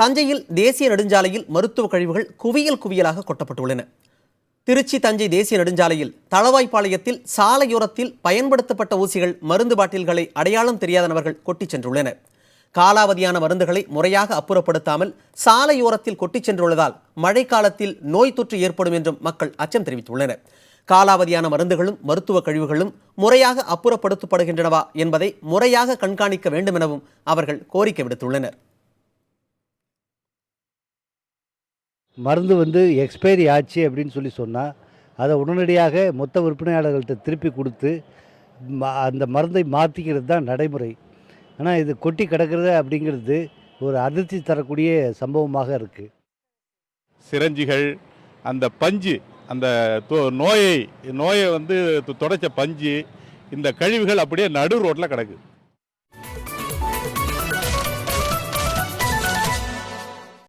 தஞ்சையில் தேசிய நெடுஞ்சாலையில் மருத்துவ கழிவுகள் குவியல் குவியலாக கொட்டப்பட்டுள்ளன. திருச்சி தஞ்சை தேசிய நெடுஞ்சாலையில் தளவாய்ப்பாளையத்தில் சாலையோரத்தில் பயன்படுத்தப்பட்ட ஊசிகள், மருந்து பாட்டில்களை அடையாளம் தெரியாத நபர்கள் கொட்டிச் சென்றுள்ளனர். காலாவதியான மருந்துகளை முறையாக அப்புறப்படுத்தாமல் சாலையோரத்தில் கொட்டிச் சென்றுள்ளதால் மழைக்காலத்தில் நோய் தொற்று ஏற்படும் என்றும் மக்கள் அச்சம் தெரிவித்துள்ளனர். காலாவதியான மருந்துகளும் மருத்துவ கழிவுகளும் முறையாக அப்புறப்படுத்தப்படுகின்றனவா என்பதை முறையாக கண்காணிக்க வேண்டும் எனவும் அவர்கள் கோரிக்கை விடுத்துள்ளனர். மருந்து எக்ஸ்பைரி ஆச்சு அப்படின்னு சொன்னால் அதை உடனடியாக மொத்த விற்பனையாளர்கள்ட்ட திருப்பி கொடுத்து அந்த மருந்தை மாற்றிக்கிறது தான் நடைமுறை. ஆனால் இது கொட்டி கிடக்கிறது அப்படிங்கிறது ஒரு அதிர்ச்சி தரக்கூடிய சம்பவமாக இருக்குது. சிரஞ்சிகள், அந்த பஞ்சு, அந்த நோயை துடைச்ச பஞ்சு, இந்த கழிவுகள் அப்படியே நடு ரோட்டில் கிடக்கு.